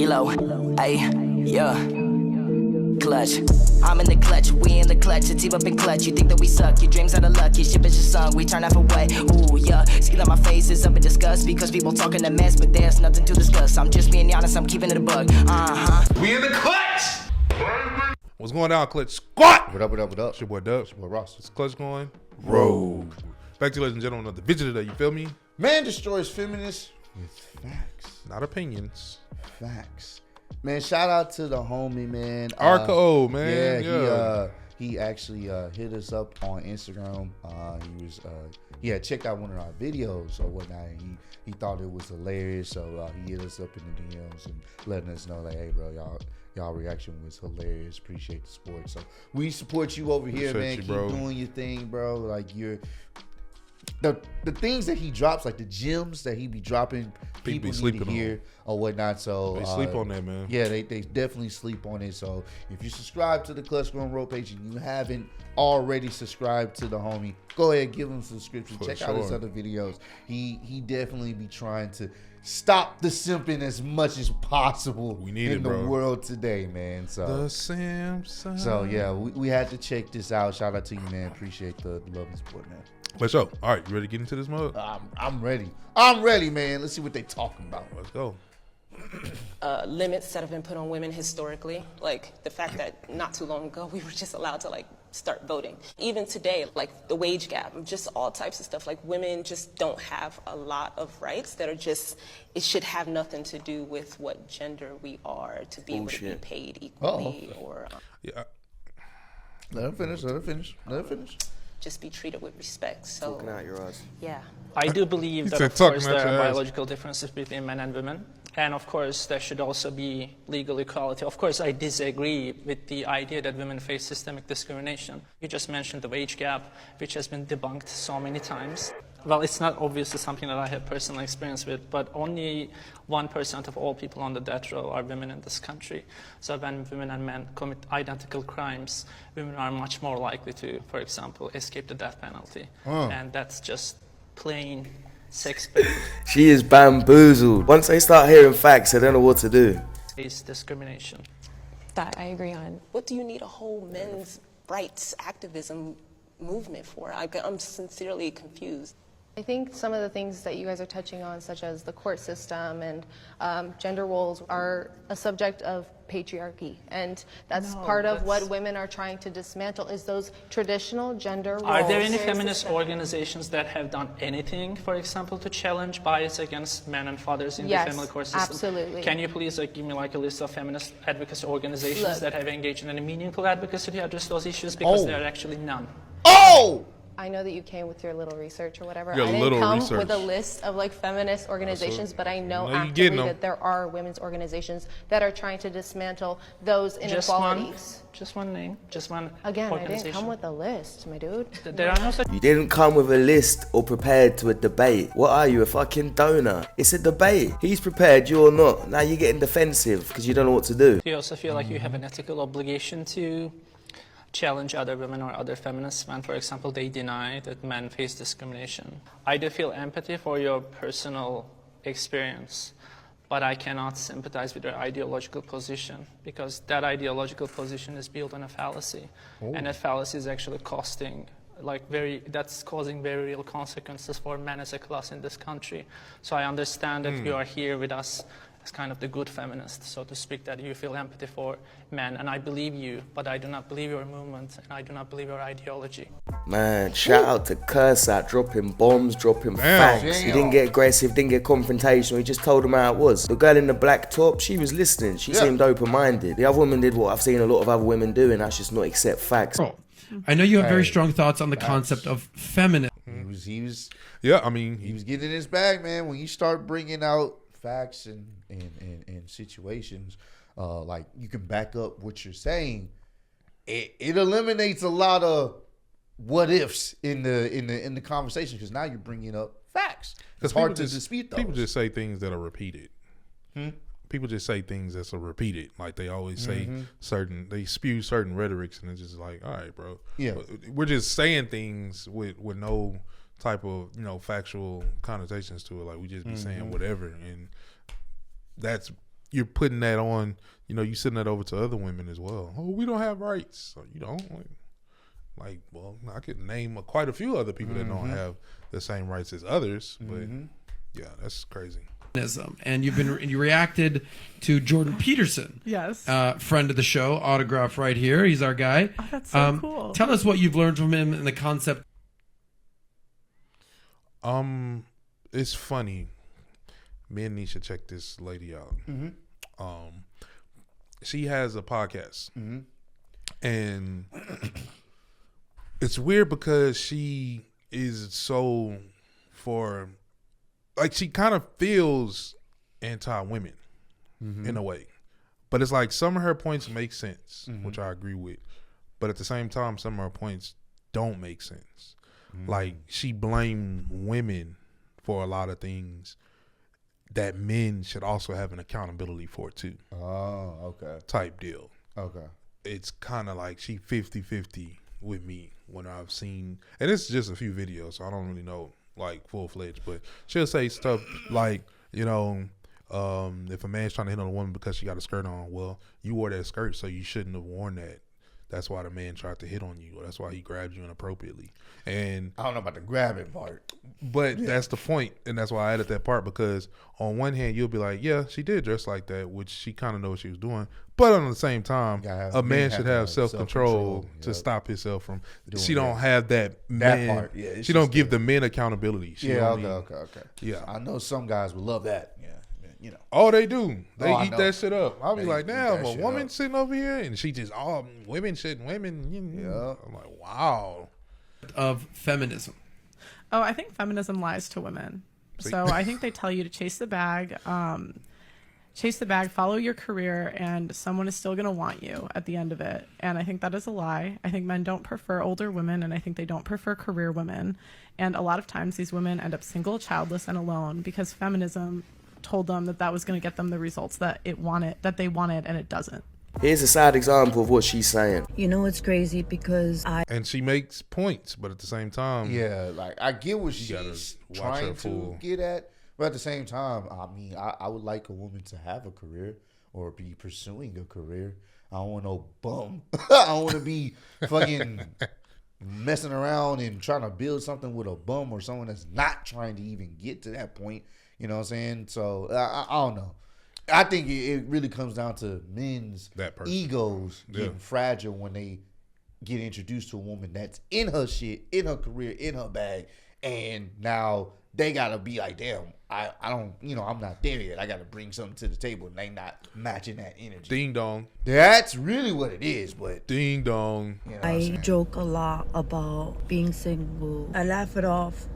reload. Ayy, yeah. Clutch. I'm in the clutch, we in the clutch, it's up in clutch. You think that we suck, your dreams are the luck, your ship is just sunk, we turn half away. Ooh, yeah, see that my face is up in disgust because people talking a mess, but there's nothing to discuss. I'm just being honest, I'm keeping it a bug. We in the clutch! What's going on, Clutch Squad? What up, what up, what up? It's your boy Dub. It's your boy Ross. It's Clutch going rogue. Back to you, ladies and gentlemen, another video today, you feel me? Man destroys feminists with facts. Not opinions. Facts. Man, shout out to the homie, man. Arco, man. Yeah, he actually hit us up on Instagram. He had checked out one of our videos or whatnot. And he thought it was hilarious, so he hit us up in the DMs and letting us know, like, hey, bro, y'all reaction was hilarious. Appreciate the support. So we support you over here, man. Keep doing your thing, bro. Like the things that he drops, like the gems that he be dropping, people need to hear or whatnot. So they sleep on that, man. Yeah, they definitely sleep on it. So if you subscribe to the Clutch Grown Road page and you haven't already subscribed to the homie, go ahead, give him a subscription. Check out his other videos. He definitely be trying to stop the simping as much as possible in the world today, man. So the Samsung. So yeah, we had to check this out. Shout out to you, man. Appreciate the love and support, man. Let's go. All right, you ready to get into this mug? I'm ready. I'm ready, man. Let's see what they talking about. Let's go. Limits that have been put on women historically, like the fact that not too long ago we were just allowed to start voting. Even today, like the wage gap, just all types of stuff. Like women just don't have a lot of rights that are just, it should have nothing to do with what gender we are to be able to be paid equally or yeah. Let her finish. Just be treated with respect. So talking out your eyes. Yeah. I do believe that, of course, there are biological differences between men and women. And, of course, there should also be legal equality. Of course, I disagree with the idea that women face systemic discrimination. You just mentioned the wage gap, which has been debunked so many times. Well, it's not obviously something that I have personal experience with, but only 1% of all people on the death row are women in this country. So when women and men commit identical crimes, women are much more likely to, for example, escape the death penalty. And that's just plain sex. She is bamboozled. Once I start hearing facts, I don't know what to do. It's discrimination. That I agree on. What do you need a whole men's rights activism movement for? I'm sincerely confused. I think some of the things that you guys are touching on, such as the court system and gender roles, are a subject of patriarchy, and that's part of what women are trying to dismantle, is those traditional gender roles. Are there any feminist organizations that have done anything, for example, to challenge bias against men and fathers in the family court system? Absolutely. Can you please give me a list of feminist advocacy organizations that have engaged in any meaningful advocacy to address those issues? Because there are actually none. I know that you came with your little research or whatever. Your I didn't little come research. with a list of feminist organizations, but I know actively that there are women's organizations that are trying to dismantle those inequalities. Just one name, just one Again, I organization. didn't come with a list, my dude. There are no such. You didn't come with a list or prepared to a debate. What are you, a fucking donor? It's a debate. He's prepared, you're not. Now you're getting defensive because you don't know what to do. Do you also feel like you have an ethical obligation to challenge other women or other feminists when, for example, they deny that men face discrimination? I do feel empathy for your personal experience, but I cannot sympathize with your ideological position, because that ideological position is built on a fallacy, and that fallacy is actually causing very real consequences for men as a class in this country. So I understand that you are here with us as kind of the good feminist, so to speak, that you feel empathy for men, and I believe you, but I do not believe your movement, and I do not believe your ideology. Man, shout out to Curse out, dropping bombs, dropping facts. He didn't get aggressive, didn't get confrontational, he just told him how it was. The girl in the black top, she was listening, she seemed open-minded. The other woman did what I've seen a lot of other women do, and that's just not accept facts. Bro, I know you have very strong thoughts on the concept of feminism. He was getting his bag, man. When you start bringing out facts and situations, like you can back up what you're saying, it eliminates a lot of what ifs in the conversation, because now you're bringing up facts. It's hard to dispute those. People just say things that are repeated. People just say things that's repeated. Like they always say they spew certain rhetorics, and it's just like, all right, bro. Yeah, we're just saying things with no type of factual connotations to it. Like we just be saying whatever, and that's you're putting that on, you sending that over to other women as well. Oh, we don't have rights. So you don't. Like, well, I could name quite a few other people that don't have the same rights as others, but yeah, that's crazy. And you reacted to Jordan Peterson, yes, friend of the show, autograph right here. He's our guy. Oh, that's so cool. Tell us what you've learned from him and the concept. It's funny. Me and Nisha check this lady out. She has a podcast, and it's weird because she is so for, like, she kind of feels anti-women in a way, but it's like some of her points make sense, which I agree with, but at the same time, some of her points don't make sense. Like, she blamed women for a lot of things that men should also have an accountability for too. Oh, okay. Type deal. Okay. It's kind of like she 50-50 with me when I've seen, and it's just a few videos, so I don't really know like full-fledged, but she'll say stuff like, if a man's trying to hit on a woman because she got a skirt on, well, you wore that skirt, so you shouldn't have worn that. That's why the man tried to hit on you, or that's why he grabbed you inappropriately. And I don't know about the grabbing part, but that's the point, and that's why I added that part, because on one hand you'll be like, yeah, she did dress like that, which she kind of knows what she was doing, but on the same time, a man should have self-control to stop himself from. She don't have that part. Yeah, she don't give the men accountability. Okay. Yeah, I know some guys would love that. Yeah. Oh, they do. They eat that shit up. I'll be They like, eat damn, that a shit woman up. sitting over here, and she just, women shouldn't. Yeah. I'm like, wow. Of feminism. Oh, I think feminism lies to women. So I think they tell you to chase the bag, follow your career, and someone is still going to want you at the end of it. And I think that is a lie. I think men don't prefer older women, and I think they don't prefer career women. And a lot of times these women end up single, childless, and alone because feminism told them that was going to get them the results that they wanted, and it doesn't. Here's a sad example of what she's saying. It's crazy because and she makes points, but at the same time, yeah, like I get what she's trying to get at, but at the same time, I mean, I would like a woman to have a career or be pursuing a career. I don't want no bum. I don't want to be fucking messing around and trying to build something with a bum or someone that's not trying to even get to that point. You know what I'm saying? So I don't know. I think it really comes down to men's egos getting fragile when they get introduced to a woman that's in her shit, in her career, in her bag, and now they gotta be like, damn, I don't, I'm not there yet. I gotta bring something to the table, and they not matching that energy. Ding dong. That's really what it is, but ding dong. I joke a lot about being single. I laugh it off.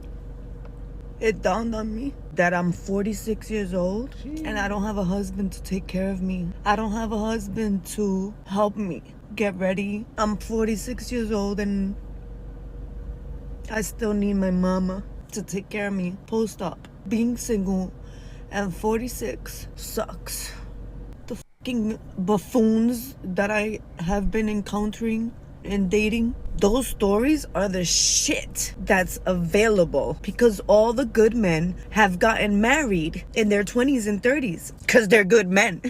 It dawned on me that I'm 46 years old and I don't have a husband to take care of me. I don't have a husband to help me get ready. I'm 46 years old and I still need my mama to take care of me post-op. Being single and 46 sucks. The fucking buffoons that I have been encountering and dating, those stories are the shit that's available because all the good men have gotten married in their 20s and 30s because they're good men.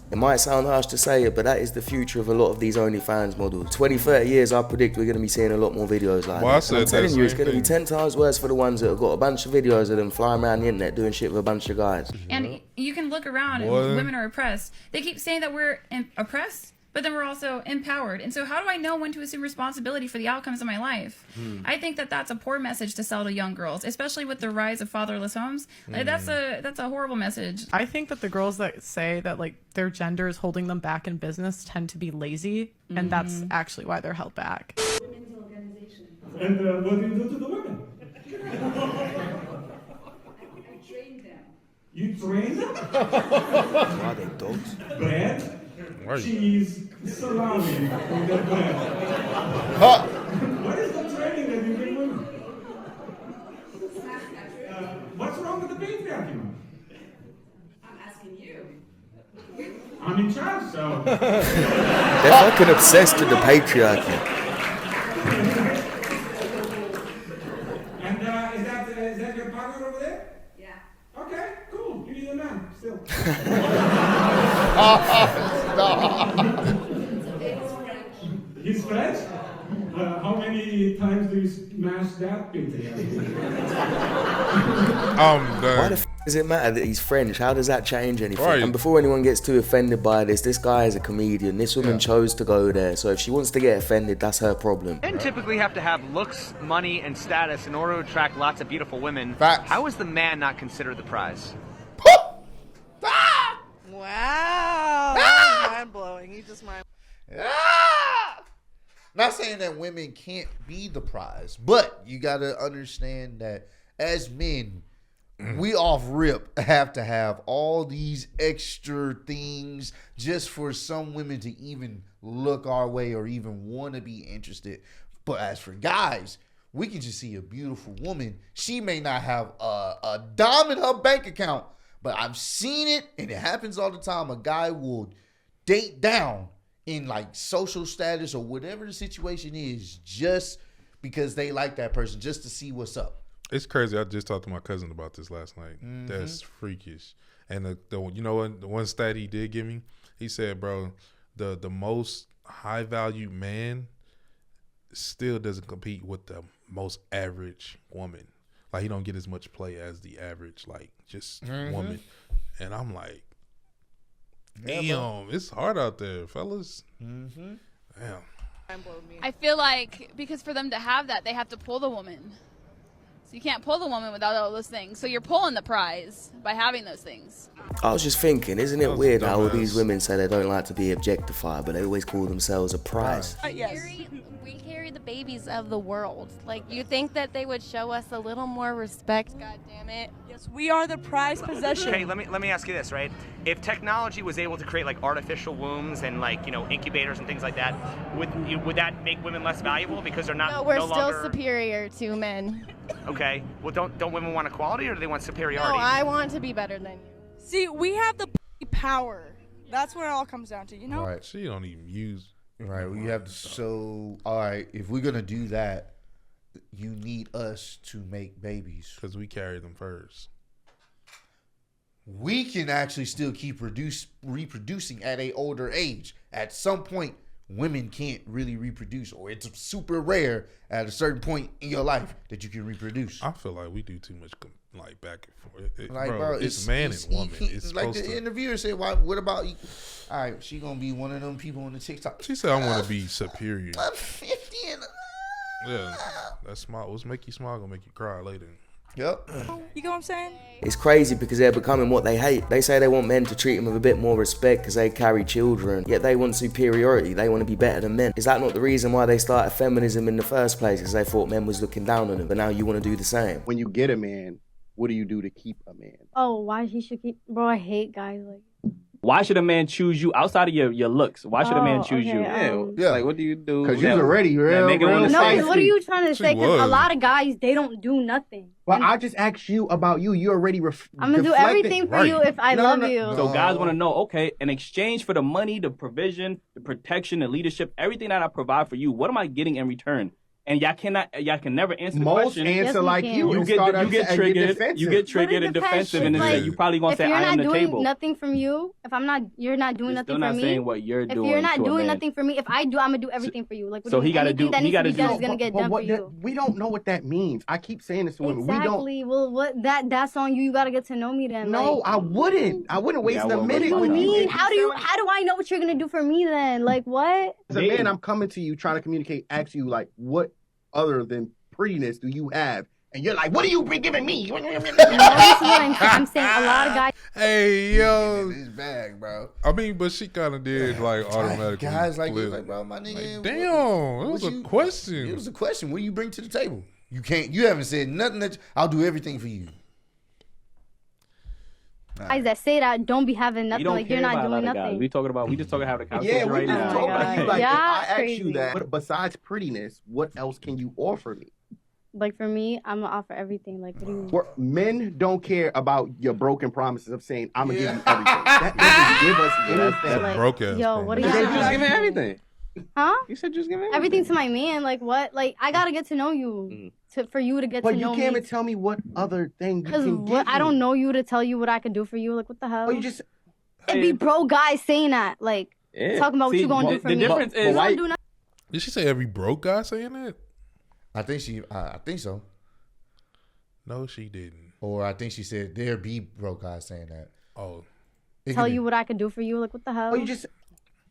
It might sound harsh to say it, but that is the future of a lot of these OnlyFans models. 20, 30 years, I predict we're going to be seeing a lot more videos like that. I'm telling you, it's going to be 10 times worse for the ones that have got a bunch of videos of them flying around the internet doing shit with a bunch of guys. And you can look around and women are oppressed. They keep saying that we're oppressed, but then we're also empowered. And so how do I know when to assume responsibility for the outcomes of my life? I think that that's a poor message to sell to young girls, especially with the rise of fatherless homes. Like, that's a horrible message. I think that the girls that say that like their gender is holding them back in business tend to be lazy, and that's actually why they're held back. And what do you do to the women? I train them. You train them? Are they dogs? Bread, cheese, salami with that bread. What is the training that you give women? What's wrong with the patriarchy? I'm asking you. I'm in charge, so. They're fucking obsessed with the patriarchy. And is that your partner over there? Yeah. Okay, cool. You need a man still. He's French? How many times do you smash that pizza? Why the does it matter that he's French? How does that change anything? Right. And before anyone gets too offended by this guy is a comedian. This woman chose to go there. So if she wants to get offended, that's her problem. Men typically have to have looks, money, and status in order to attract lots of beautiful women. Facts. How is the man not considered the prize? Wow. That was mind-blowing. He just mind. Not saying that women can't be the prize, but you got to understand that as men, we off rip have to have all these extra things just for some women to even look our way or even want to be interested. But as for guys, we can just see a beautiful woman. She may not have a dime in her bank account, but I've seen it, and it happens all the time. A guy will date down in like social status or whatever the situation is just because they like that person, just to see what's up. It's crazy. I just talked to my cousin about this last night. That's freakish. And the you know what, the one stat he did give me, he said, bro, the most high value man still doesn't compete with the most average woman. Like, he don't get as much play as the average, like, just woman. And I'm like, damn, it's hard out there, fellas. Damn. I feel like because for them to have that, they have to pull the woman. So you can't pull the woman without all those things. So you're pulling the prize by having those things. I was just thinking, isn't it weird how all these women say they don't like to be objectified, but they always call themselves a prize? We carry the babies of the world. Like, you think that they would show us a little more respect? God damn it. Yes, we are the prized possession. Okay, let me ask you this, right? If technology was able to create like artificial wombs and like, you know, incubators and things like that, would that make women less valuable because they're not No, we're no still longer superior to men. Okay. Well, don't women want equality or do they want superiority? No, I want to be better than you. See, we have the power. That's what it all comes down to, you know? Right. She don't even use. Right. We have to. So, all right, if we're going to do that, you need us to make babies. Because we carry them first. We can actually still keep reproducing at a older age. At some point, women can't really reproduce, or it's super rare at a certain point in your life that you can reproduce. I feel like we do too much like back and forth. Like, bro, it's man and woman. It's like supposed the to. interviewer said, what about you? All right, she gonna be one of them people on the TikTok. She said, I want to be superior. I'm 50 and yeah, that smile. What's make you smile gonna make you cry later. Yep. You get what I'm saying? It's crazy because they're becoming what they hate. They say they want men to treat them with a bit more respect because they carry children, yet they want superiority. They want to be better than men. Is that not the reason why they started feminism in the first place? Because they thought men was looking down on them, but now you want to do the same. When you get a man, what do you do to keep a man? Oh, why he should keep... Bro, I hate guys like... Why should a man choose you outside of your looks? Why should a man choose you? Yeah. Like, what do you do? Because you're already real. No, what are you trying to say? Because a lot of guys, they don't do nothing. Well, I just asked you about you. You already I'm going to do everything for you if I love you. So guys want to know, okay, in exchange for the money, the provision, the protection, the leadership, everything that I provide for you, what am I getting in return? And y'all can never answer the question. Most answer like you. You get triggered and defensive, and then you probably gonna say I am the table. If you're not doing nothing from you, you're not doing nothing for me. Still not saying what you're doing. If you're not to doing a man. nothing for me, if I do, I'm gonna do everything for you. Like, So he gotta do. He gotta do. Is gonna get done for you. We don't know what that means. I keep saying this to women. Exactly. Well, that's on you. You gotta get to know me then. No, I wouldn't. I wouldn't waste a minute with you. How do I know what you're gonna do for me then? Like what? As a man, I'm coming to you trying to communicate. Ask you like what other than prettiness do you have? And you're like, what are you giving me? No, this is what I'm saying. A lot of guys. Hey, yo. His bag, bro. I mean, but she kind of did like automatically. Guys like flip. this, like, bro, my nigga. Like, damn, it was a question. It was a question. What do you bring to the table? You haven't said nothing that I'll do everything for you. Guys that say that don't be having nothing. Like you're not doing nothing. We just talking how the conversation right now. Like, yeah, I asked crazy. you that. But besides prettiness, what else can you offer me? Like for me, I'm gonna offer everything. Like what do you? Men don't care about your broken promises of saying I'm gonna give you everything. That doesn't give us anything. That broke ass. Yo, what are you? You said just give me everything. Huh? You said just give me everything to my man. Like what? Like I gotta get to know you for you to get But to know you me. can't even tell me what other thing you Because can give I don't me. know you to tell you what I can do for you. Like, what the hell? Oh, you just... It'd be bro guys saying that. Like, talking about what you gonna do for me. The difference is... You don't do nothing. Did she say every broke guy saying that? I think so. No, she didn't. Or I think she said there be broke guys saying that. Oh. Tell you what I can do for you. Like, what the hell? Oh, you just...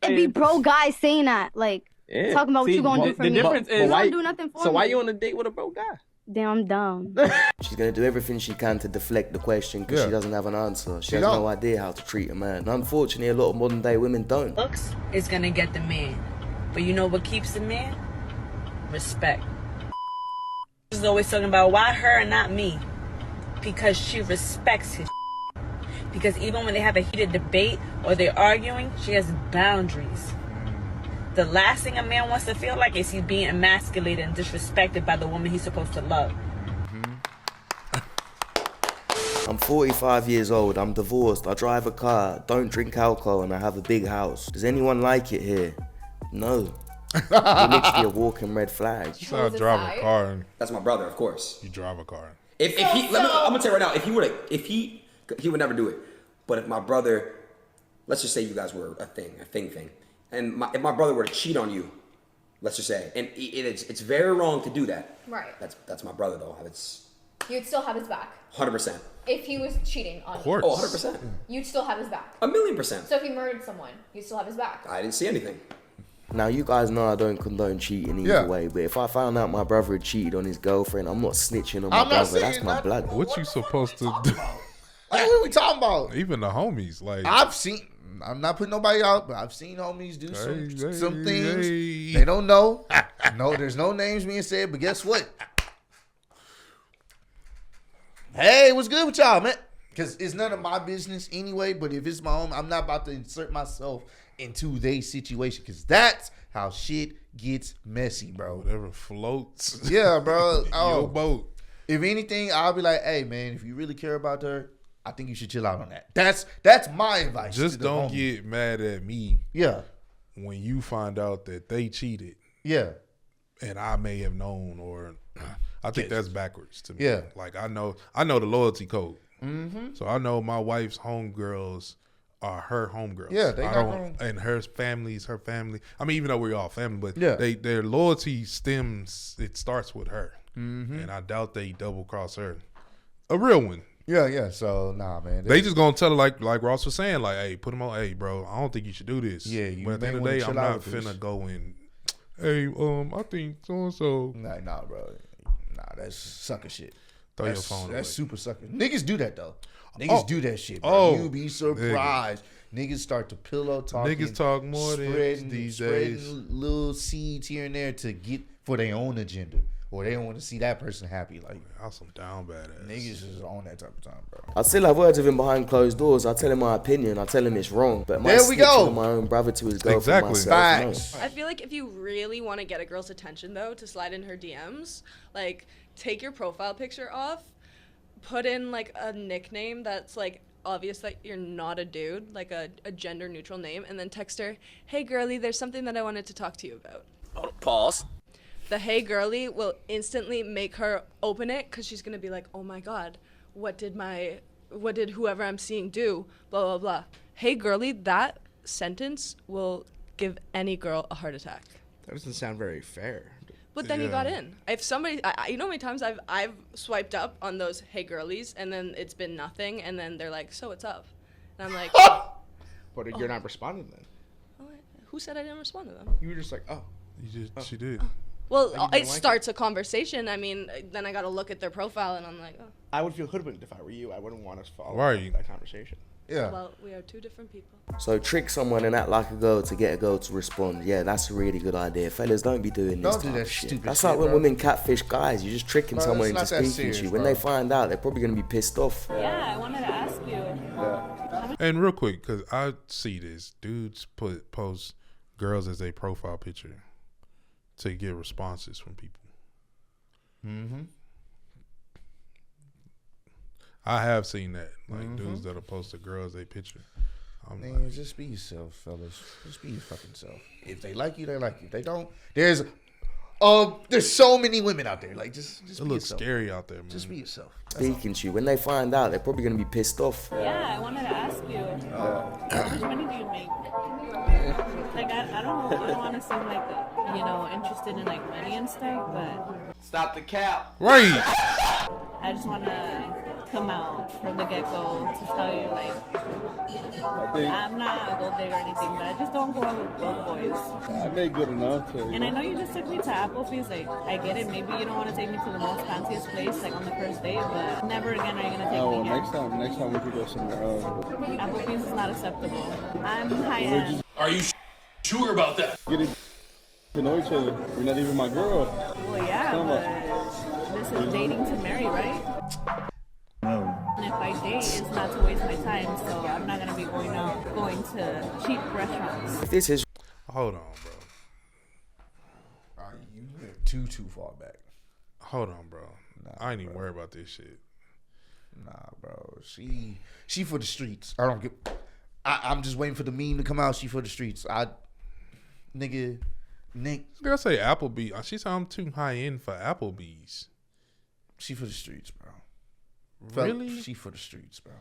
It'd be bro guys saying that. Like, talking about what you gonna do for me. The difference is... You don't do nothing for me. So why you on a date with a broke guy? Damn, I'm dumb. She's gonna do everything she can to deflect the question because she doesn't have an answer. She has no idea how to treat a man. And unfortunately, a lot of modern day women don't. Looks is gonna get the man, but you know what keeps the man? Respect. She's always talking about why her and not me, because she respects his. Because even when they have a heated debate or they're arguing, she has boundaries. The last thing a man wants to feel like is he's being emasculated and disrespected by the woman he's supposed to love. I'm 45 years old, I'm divorced, I drive a car, don't drink alcohol, and I have a big house. Does anyone like it here? No. You're literally a walking red flag. So I drive a car. That's my brother, of course. You drive a car. If he, I'm gonna tell you right now, if he would never do it. But if my brother, let's just say you guys were a thing, and if my brother were to cheat on you, let's just say, and it's very wrong to do that. Right. That's my brother though. You'd still have his back. 100%. If he was cheating on you. Oh, 100%. You'd still have his back. 1,000,000%. So if he murdered someone, you'd still have his back. I didn't see anything. Now, you guys know I don't condone cheating either way, but if I found out my brother had cheated on his girlfriend, I'm not snitching on my brother. That's my blood. What you supposed to do? Like, what are we talking about? Even the homies, like I'm not putting nobody out, but I've seen homies do some things they don't know. No, there's no names being said, but guess what? Hey, what's good with y'all, man? Because it's none of my business anyway, but if it's my own, I'm not about to insert myself into their situation because that's how shit gets messy, bro. Whatever floats. Yeah, bro. Your boat. If anything, I'll be like, hey, man, if you really care about her, I think you should chill out on that. That's my advice. Just don't get mad at me. Yeah. When you find out that they cheated. Yeah. And I may have known, or I think that's backwards to me. Yeah. Like I know the loyalty code. Mm-hmm. So I know my wife's homegirls are her homegirls. Yeah, they not and her family's her family. I mean, even though we're all family, but yeah. their loyalty it starts with her. Mm-hmm. And I doubt they double cross her. A real one. Yeah. So nah, man. They just gonna tell her like Ross was saying, like, hey, put him on. Hey, bro, I don't think you should do this. Yeah, you but at the end of the day, I'm not finna go in. Hey, I think so and so. Nah, bro. Nah, that's sucker shit. Throw your phone away. That's super sucker. Niggas do that though. Niggas do that shit, bro. You'd be surprised. Niggas start to pillow talk. Niggas talk more than these days. Spreading little seeds here and there to get for their own agenda. Or they don't want to see that person happy. Like, I'm some down bad ass. Niggas is on that type of time, bro. I still have words with him behind closed doors. I tell him my opinion. I tell him it's wrong. But there we go. My own brother to his girlfriend. Myself, I feel like if you really want to get a girl's attention, though, to slide in her DMs, like, take your profile picture off, put in, like, a nickname that's, like, obvious that you're not a dude, like a gender neutral name, and then text her, hey, girly, there's something that I wanted to talk to you about. Oh, pause. The hey girly will instantly make her open it because she's gonna be like, oh my god, what did whoever I'm seeing do, blah blah blah. Hey girly, that sentence will give any girl a heart attack. That doesn't sound very fair. But then you got in. If somebody, you know how many times I've swiped up on those hey girlies and then it's been nothing and then they're like, so what's up? And I'm like, But you're not responding then. Who said I didn't respond to them? You were just like, oh. She did. Well, it starts a conversation. I mean, then I got to look at their profile, and I'm like, oh. I would feel hoodwinked if I were you. I wouldn't want to follow that conversation. Yeah. Well, we are two different people. So trick someone and act like a girl to get a girl to respond. Yeah, that's a really good idea. Fellas, don't be doing this. Don't do that shit. stupid That's shit, like when bro. women catfish guys. You're just tricking Bro, someone it's into not that speaking to you. serious, When bro. they find out, they're probably going to be pissed off. Yeah, I wanted to ask you. And real quick, because I see this, dudes post girls as a profile picture to get responses from people. Mm-hmm. I have seen that, like dudes that'll post a girl as a picture. Man, just be yourself, fellas. Just be your fucking self. If they like you, they like you. If they don't, there's There's so many women out there. Like, just it looks scary out there, man. Just be yourself. Speaking to you, when they find out, they're probably going to be pissed off. Yeah, I wanted to ask you, how much money do you make? Like, I don't want to seem like, interested in like money and stuff, but stop the cap. Right. I just want to come out from the get-go to tell you, like, I'm not a gold digger or anything, but I just don't go out with broke boys. I made good enough to. And I know you just took me to Applebee's. Like, I get it. Maybe you don't want to take me to the most fanciest place, like on the first date, but never again are you gonna take me here. Next time we could go somewhere else. Applebee's is not acceptable. I'm high end. Are you sure about that? Get to know each other. You're not even my girl. Well, yeah, but this is dating to marry, right? No. And if I date, it's not to waste my time, so I'm not gonna be going to cheap restaurants. This is. Hold on, bro. You went too far back. Hold on, bro. I ain't even worried about this shit. Nah, bro. She for the streets. I don't get. I'm just waiting for the meme to come out. She for the streets. Nick. Girl say Applebee's. She said I'm too high end for Applebee's. She for the streets, bro. Really? She for the streets, bro.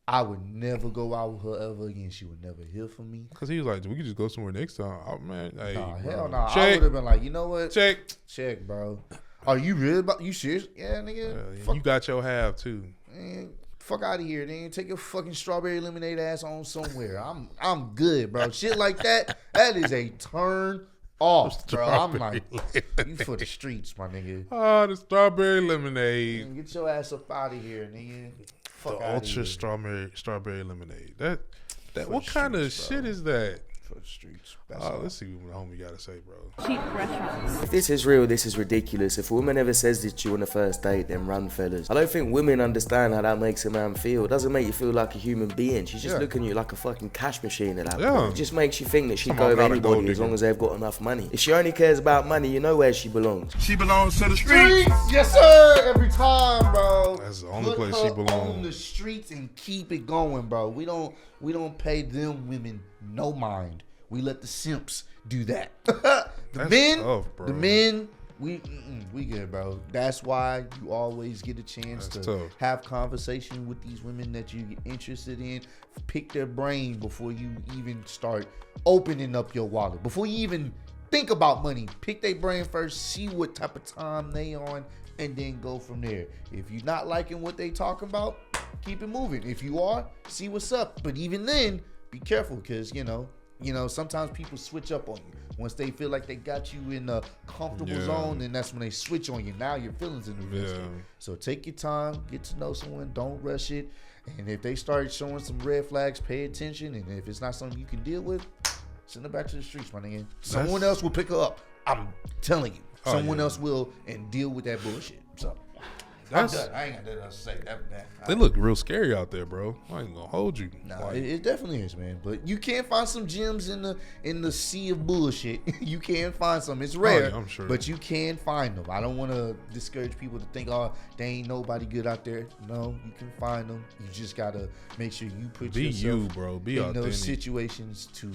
I would never go out with her ever again. She would never hear from me. Cause he was like, we could just go somewhere next time. Oh man, hey, nah, bro. hell no. Nah. Check. I would have been like, you know what? Check, bro. Are you real about? You serious? Yeah, nigga. You got your half too. Man, fuck out of here, then. Take your fucking strawberry lemonade ass on somewhere. I'm good, bro. Shit like that is a turn off, bro. I'm like, you for the streets, my nigga. Oh, the strawberry lemonade. Man, get your ass up out of here, nigga. Fuck the out ultra of here. strawberry lemonade. That what kind of shit is that? For the streets. Let's see what the homie got to say, bro. Cheap restaurants. If this is real, this is ridiculous. If a woman ever says this to you on the first date, then run, fellas. I don't think women understand how that makes a man feel. It doesn't make you feel like a human being. She's just looking at you like a fucking cash machine at that point. It just makes you think that she'd go with anybody as long as they've got enough money. If she only cares about money, you know where she belongs. She belongs to the streets. Yes, sir. Every time, bro. That's the only place she belongs. On the streets and keep it going, bro. We don't pay them women no mind. We let the simps do that. The men, we good, bro. That's why you always get a chance to have conversation with these women that you get interested in. Pick their brain before you even start opening up your wallet. Before you even think about money, pick their brain first, see what type of time they on, and then go from there. If you're not liking what they talking about, keep it moving. If you are, see what's up. But even then, be careful, because, sometimes people switch up on you. Once they feel like they got you in a comfortable zone, then that's when they switch on you. Now your feelings in the risk. So take your time, get to know someone, don't rush it. And if they start showing some red flags, pay attention. And if it's not something you can deal with, send her back to the streets, my nigga. Someone else will pick her up. I'm telling you. Someone else will, and deal with that bullshit. So I'm done. I ain't got nothing else to say. They look real scary out there, bro. I ain't gonna hold you. No, it definitely is, man. But you can find some gems in the sea of bullshit. You can find some. It's rare, I'm sure. but you can find them. I don't want to discourage people to think, they ain't nobody good out there. No, you can find them. You just gotta make sure you put yourself be in authentic. those situations to,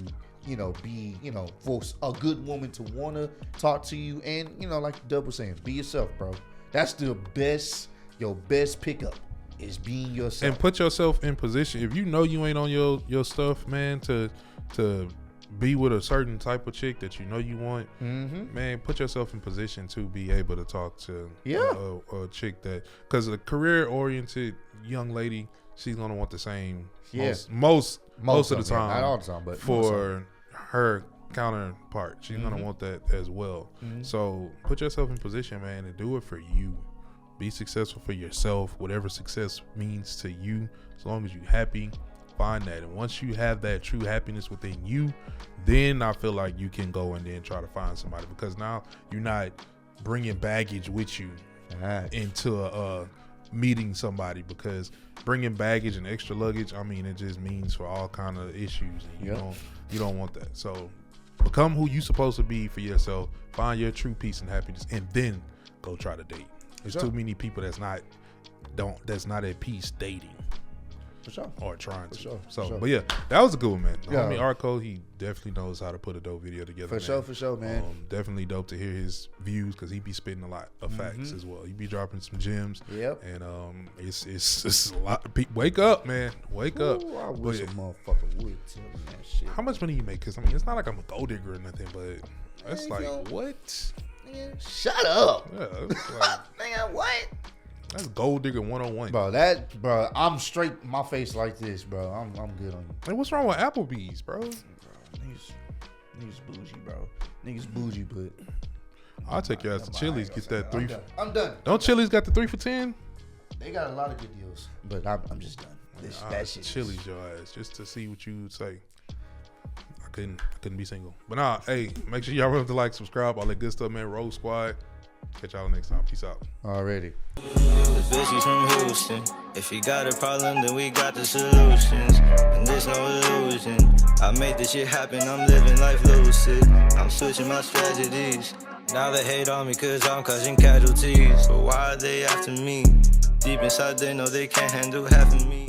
be, for a good woman to want to talk to you. And, like Dub was saying, be yourself, bro. That's your best pickup is being yourself. And put yourself in position. If you know you ain't on your stuff, man, to be with a certain type of chick that you know you want, man, put yourself in position to be able to talk to a chick that, because a career-oriented young lady, she's gonna want the same most of the time. Not all the time, but for her counterpart, she's gonna want that as well. So put yourself in position, man, and do it for you. Be successful for yourself, whatever success means to you. As long as you're happy, find that. And once you have that true happiness within you, then I feel like you can go and then try to find somebody, because now you're not bringing baggage with you into meeting somebody, because bringing baggage and extra luggage, it just means for all kind of issues, and you don't want that. So become who you supposed to be for yourself, find your true peace and happiness, and then go try to date. There's too many people that's not at peace dating. For sure. Or trying to. Sure. So, For sure. but yeah, that was a good one, man. The Yeah. homie Arco, he definitely knows how to put a dope video together. For sure, man. Definitely dope to hear his views because he be spitting a lot of facts as well. He be dropping some gems. Yep. And it's a lot of people. Wake up, man. Wake up. I wish a motherfucker would tell me that shit. How much money you make? Because I mean, it's not like I'm a gold digger or nothing, but that's like what? Shut up. Yeah, it's like, Nigga, what? that's gold digger 101. Bro, I'm straight my face like this, bro. I'm good on you. Hey, what's wrong with Applebee's, bro? Niggas bougie, bro. Niggas bougie, but I'll take your ass to Chili's. Get that 3. I'm done. Don't Chili's got the 3 for $10? They got a lot of good deals, but I'm just done. That shit. Chili's your ass just to see what you would say. I couldn't be single. But nah, hey, make sure y'all remember to like, subscribe, all that good stuff, man. Roll Squad. Catch y'all next time. Peace out. Already. Bitch, she's from Houston. If you got a problem, then we got the solutions. And there's no illusion. I made this shit happen, I'm living life lucid. I'm switching my strategies. Now they hate on me cause I'm causing casualties. But why are they after me? Deep inside they know they can't handle half of me.